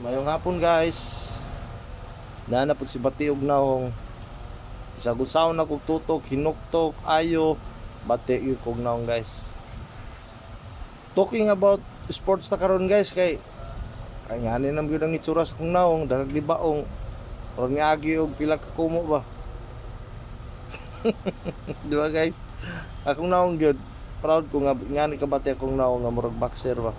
Mayong hapon guys. Nanapod si Batiog naong isagod saon na kog tutok, hinuktok, ayo, bati kog naong guys. Talking about sports ta karon guys kay nganin nam gyud ang itsura sa kong naong, dagag libaong. Ron miagi og pila ka kumo ba. Di ba guys? Akong naong gyud proud ko nga ngani ka bati akong naong nga murag boxer ba.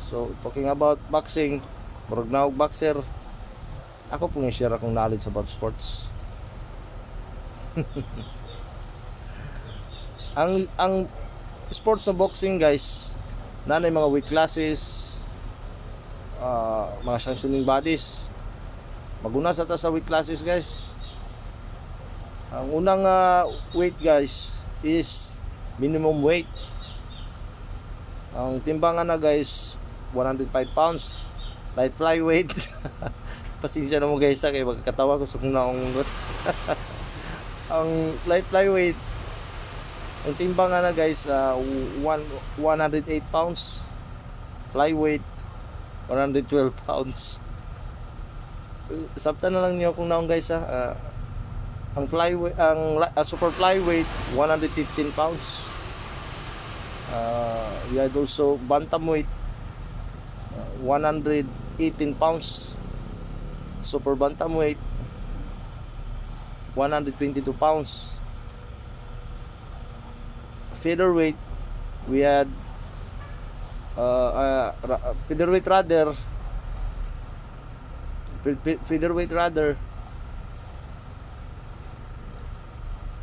So talking about boxing, murag na og boxer. Ako pong i-share akong knowledge about sports. ang sports sa boxing guys, nanay mga weight classes, mga sanctioning bodies. Maguna sa ta sa weight classes guys. Ang unang weight guys is minimum weight. Ang timbangan na guys 105 pounds. Light flyweight. Pasensya na mo guys kay magkatawa ko sa kung naong ang light flyweight, ang timbangan na guys 108 pounds. Flyweight 112 pounds. Sabta na lang niyo kung naong guys ang flyweight, ang super flyweight 115 pounds. We had also bantamweight 118 pounds. Super bantamweight 122 pounds. Featherweight we had featherweight rather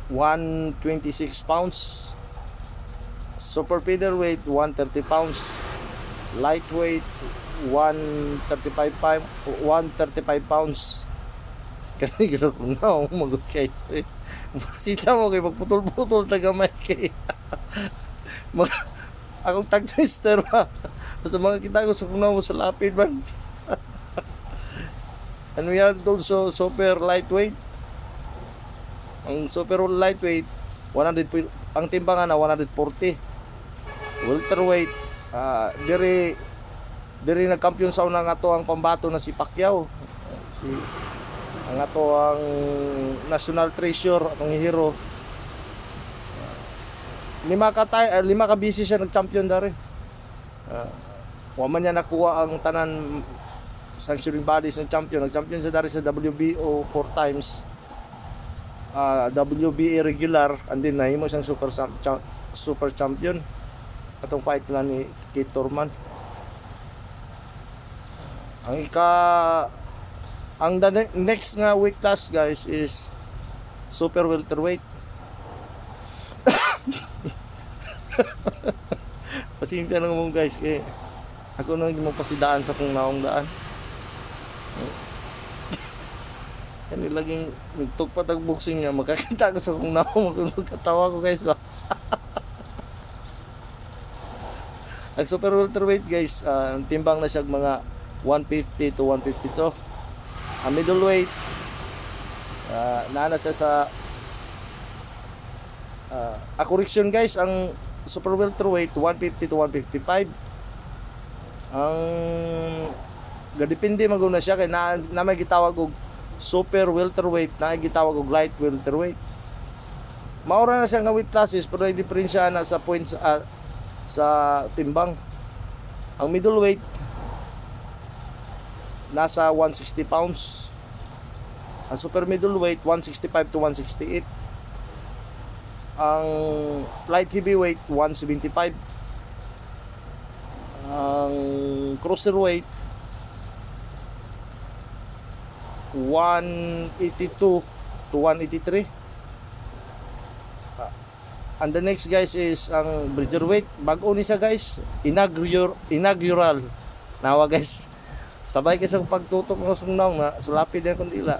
126 pounds. Super featherweight 130 pounds. Lightweight 135 pounds. Kani gino ko na mag guys. Sinsa mo kay magputol-putol tagamay kay. Akong tag twister ba. Sa mga kita ko sa kuno mo sa lapid man. And we have also super lightweight. Ang super lightweight 100, ang timbangan na 140. Welterweight diri nagkampiyon sa unang ato ang pambato na si Pacquiao. Ang ato ang national treasure, atong hero. Lima ka busy siya nag-champion dari. Wa man niya nakuha ang tanan sanctioning bodies ng champion. Nag-champion siya dari sa WBO 4 times. WBA regular, and then nahimo siyang super champion. Atong fight na ni Keith Thurman. Ang next nga weight class guys is super welterweight. Pasensya na mo guys kay ako nang mo pasidaan sa kung naong daan. Kani laging nagtugpat ang boxing niya, makakita ko sa kung naong magkatawa ko guys ba. Ang super welterweight guys, timbang na siya mga 150 to 152. Ang middleweight naana siya sa correction guys, ang super welterweight 150 to 155. Ang gadepende maguna siya kay na may gitawag og super welterweight, na gitawag og light welterweight. Maura na siya nga weight classes pero diferensya na sa points sa timbang. Ang middleweight nasa 160 pounds. Ang super middleweight 165 to 168. Ang light heavyweight 175. Ang cruiserweight 182 to 183. And the next guys is ang bridgerweight. Bago ni siya guys, inaugural nawa guys. Sabay kasi ang pagtutok ng sungnaw na sulapid na kundila.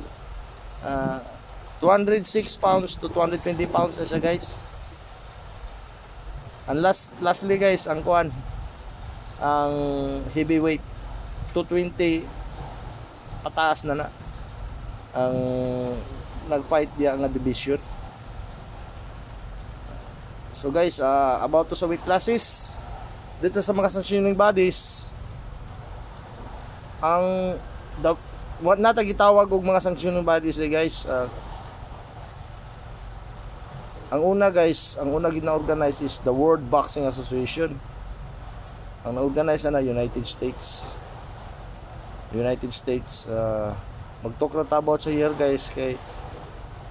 206 pounds to 220 pounds na siya guys. And lastly guys, ang kuan, ang heavyweight 220 pataas na ang nag-fight diya nga division. So guys, about to sa weight classes dito sa mga sanctioning bodies, ang what nata gitawag og mga sanctioning bodies guys, ang una guys, ang una gina-organize is the World Boxing Association. Ang na-organize na United States. Mag-talk na about sa year guys, kay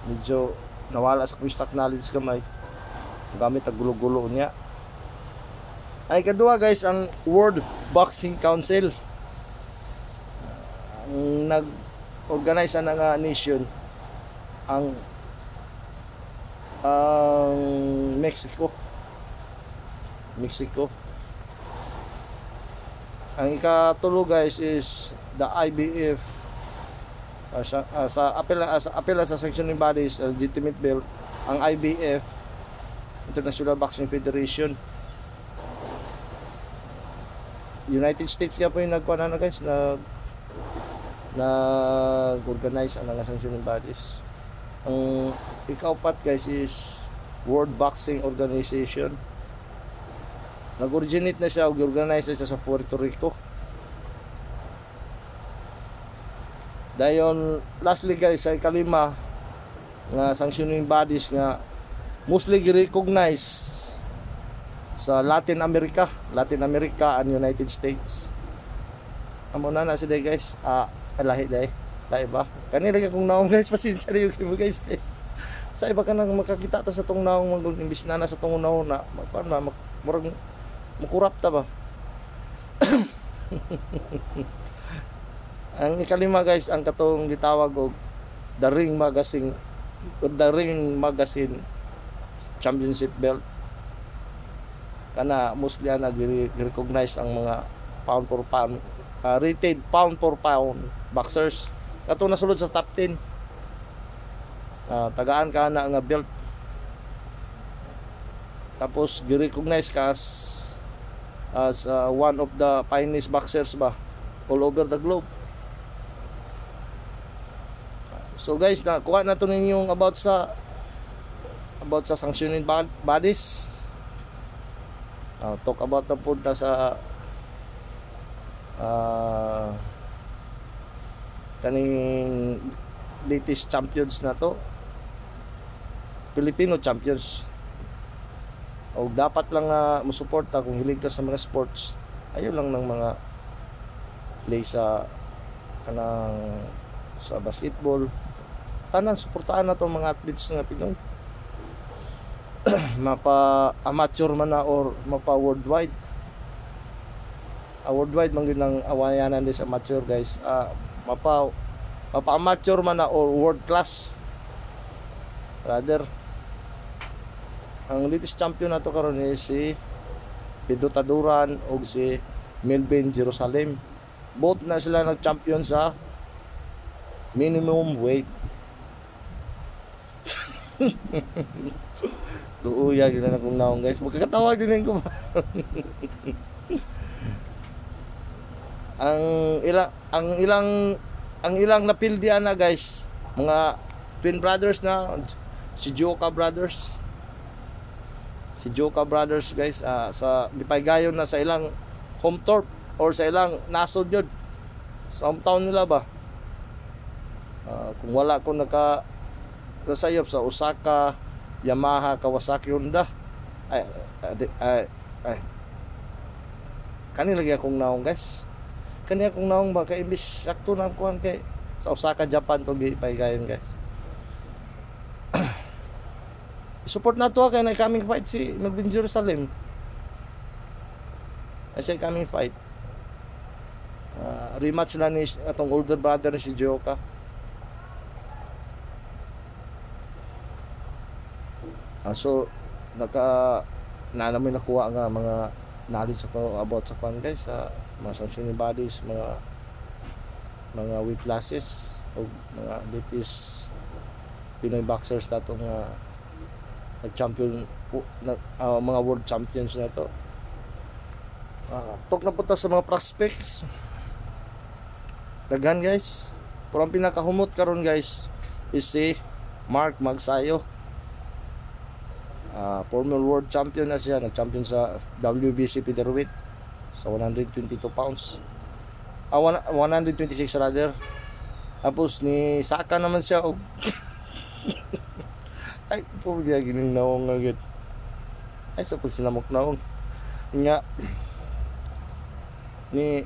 medyo nawala sa quick knowledge kamay gamit ang gulo-gulo niya. Ay kadua guys, ang World Boxing Council. Ang nag-organize na nga nation ang Mexico. Ang ikatulo guys is the IBF. Sa apela sa sanctioning bodies, legitimate belt, ang IBF, International Boxing Federation. United States nga po yung nagkuha na guys, nag-organize ang mga sanctioning bodies. Ang ikaapat guys is World Boxing Organization. Nag-originate na siya, organize siya sa Puerto Rico. Dayon lastly guys, ay kalima nga sanctioning bodies nga mostly recognize sa Latin America and United States. Amo na sila guys, lahi ba? Kanila kung naong guys, pasensya na yung guys. Sa iba ka nang makakita ta sa tong naong imbis na sa tong naong na murag makurap ta ba. Ang ikalima guys, ang katong gitawag og The Ring Magazine Championship belt. Kana mostly nag-recognize ang mga pound for pound, rated pound for pound boxers. Katong nasulod sa top 10. Tagaan ka na nga belt. Tapos gi-recognize ka as one of the finest boxers ba all over the globe. So guys, nakuha na to ninyong about sa sanctioning bodies. Talk about na punta sa kaning latest champions na to, Filipino champions. O dapat lang musuporta kung hilig ka sa mga sports. Ayaw lang ng mga play sa basketball. Tanan suportahan na to mga athletes nga Pinoy. Mapa amateur man na or mapa worldwide. Worldwide man gyud ang awayanan din sa amateur guys. Mapa amateur man na or world class. Rather ang latest champion na to karon is si Pedro Taduran o si Melvin Jerusalem. Both na sila nag-champion sa minimum weight. Luuya yun na kung naong guys. Magkakatawa din ko ba? ang ilang napildian na guys, mga twin brothers na si Joka Brothers guys, sa gipaygayon na sa ilang home turf or sa ilang nasod yun sa hometown nila ba. Kung wala ko nakasayop sa Osaka, Yamaha, Kawasaki, Honda, kanila lagi akong naong guys. Kanila akong naong ba kay imbis sakto na kuan kay sa Osaka, Japan to gipaygayon guys. Support na to kay na coming fight si Melvin Jerusalem. Kasi coming fight. Rematch na ni atong older brother ni si Joka. So namin nakuha nga mga knowledge about sa fan guys, sa mga sanctioning bodies, mga weight classes o mga latest Pinoy boxers tatong nag-champion mga world champions na to. Talk na po ta sa mga prospects. Daghan guys. Pero ang pinakahumot karon guys is si Mark Magsayo. Former world champion na siya, nag-champion sa WBC featherweight sa 122 pounds. 126 rather. Tapos ni Saka naman siya og ay po dia gining naong agad. Ay sa pag sinamok naong nga ni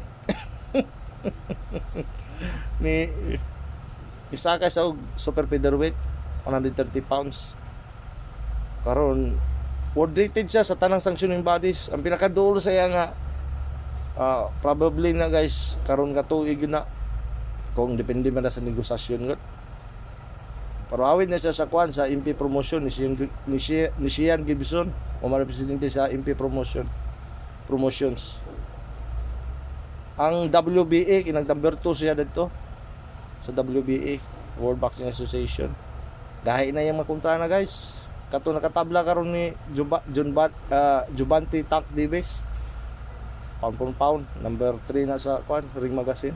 ni Saka sa og super featherweight 130 pounds. Karon world rated siya sa tanang sanctioning bodies. Ang pinakaduol sa iya nga probably na guys karon ka tuig na kung depende man na sa negosasyon gud. Pero awit na siya sa kwan sa MP promotion ni Sian Gibson o representative sa MP promotions. Ang WBA kinang number 2 siya dito sa WBA, World Boxing Association. Gahi na yung makontra na guys. Kato nakatabla karon ni Jubanti Tank Davis. Pound number 3 na sa kwan Ring Magazine.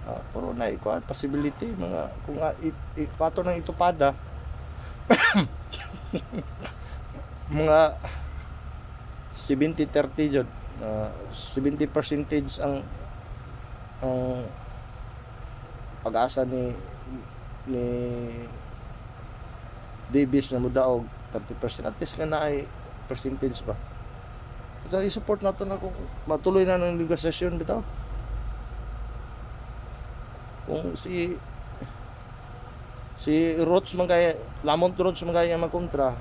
Pero na ikuan possibility mga kung ipato nang itupada mga 70-30 jud. 70% ang pag-asa ni Davis na mudaog 30%, at least nga na ay percentage ba. So i-support nato na kung matuloy na ng negosasyon bitaw. Kung si Roach man kaya Lamont Roach man kaya magkontra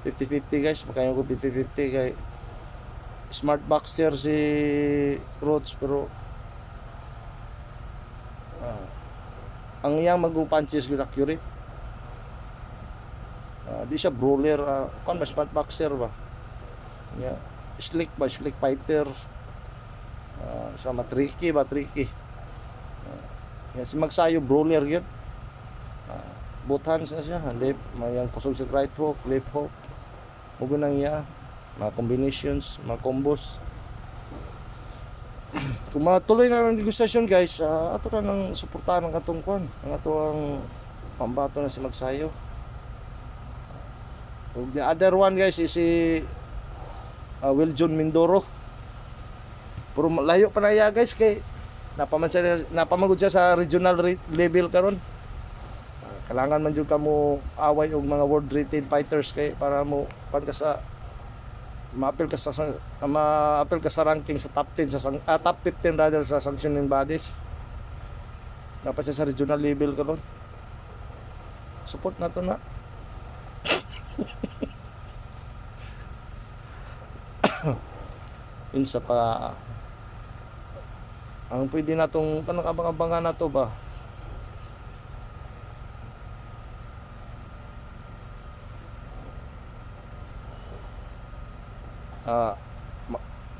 50-50 guys, makayo ko 50-50 kay smart boxer si Roach, pero ang iyang mag-punches good accurate. Di siya brawler, kon mas smart boxer ba. Yeah. Slick fighter. Sa tricky. Si Magsayo brawler yun. Both hands na siya, left, mayang kusog sa right hook, left hook. Mugo nang iya, mga combinations, mga combos. Kung matuloy na ng negosasyon guys, ato na ng suportahan ng katungkuan. Ang ato ang pambato na si Magsayo. The other one guys is si Will John Mindoro. Pero layo pa na iya guys kay napamagod siya sa regional level karon. Kailangan man jud kamo away og mga world rated fighters kay para mo ma-appeal ka sa ranking sa top 10 top 15 rather sa sanctioning bodies. Dapat siya sa regional level karon. Support nato na. Insa pa ang pwede natong abang-abangan na to ba.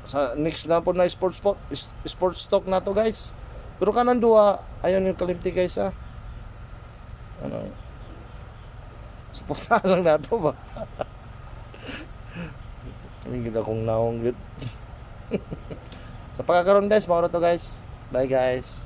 Sa next na po na sports talk na to guys. Pero kanan duha ayon yung kalimti guys suportahan lang nato ba. Hindi kita kong naong good. Sa pagkakaroon guys, mauro to guys. Bye guys.